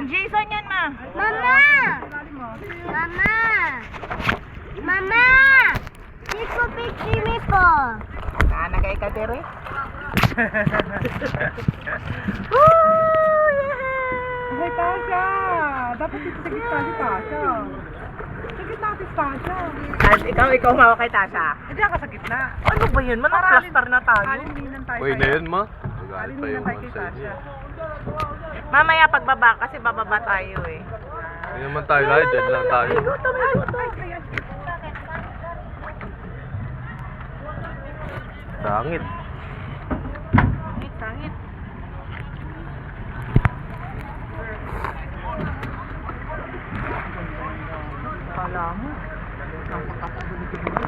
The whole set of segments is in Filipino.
yan. Jason yan, ma. Mama! Mama! Mama! Chico Pichimi po. Nanagay ka dire. Ay, Tasha! Dapat dito sa gitna si Tasha. Sa gitna si Tasha. At ikaw mawa kay Tasha. Hindi ako sa gitna. Ano ba yun? Manaplastar na tayo. Alindinan tayo. Uy, na yun, ma. Magalit pa Alindinan yung tayo kay sa Tasha. Mamaya pagbaba kasi bababa tayo eh. Hindi naman tayo lahat, dyan lang tayo. Sangit. Sangit. Kala mo. Nasa kapatid mo.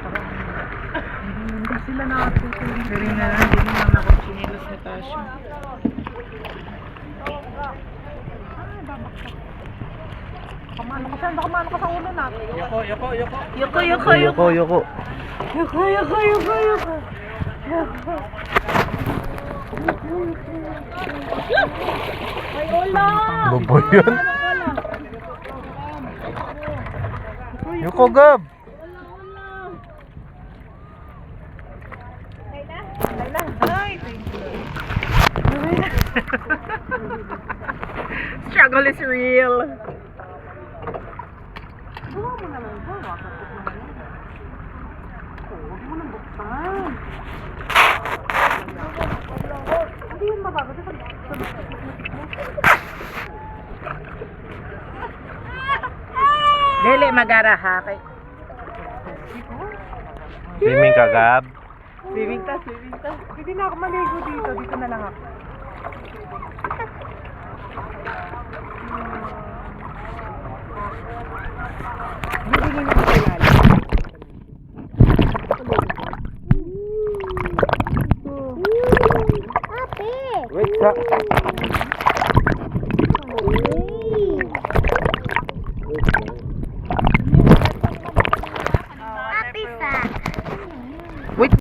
Hindi sila nakatutulong. Pero na lang, hindi mo naman ako chinilos ni Tasha. Kamano ka saan? Kamano ka sa ulo natin. Yoko. Yoko, yoko. Ay, hola! Ano ba yan? Yoko, Gab. Ay, thank you. Struggle is real. Gawa mo na lang ito. Wakapit mo na yan. Oo, huwag mo nang buksan. Hindi yun mabago. Dili magara ha kay. Swimming ka, Gab. Swimming ta. Hindi na ako maligo dito. Dito na lang ako. Bibigyan na sa ilalim. Ate! Wait, sa...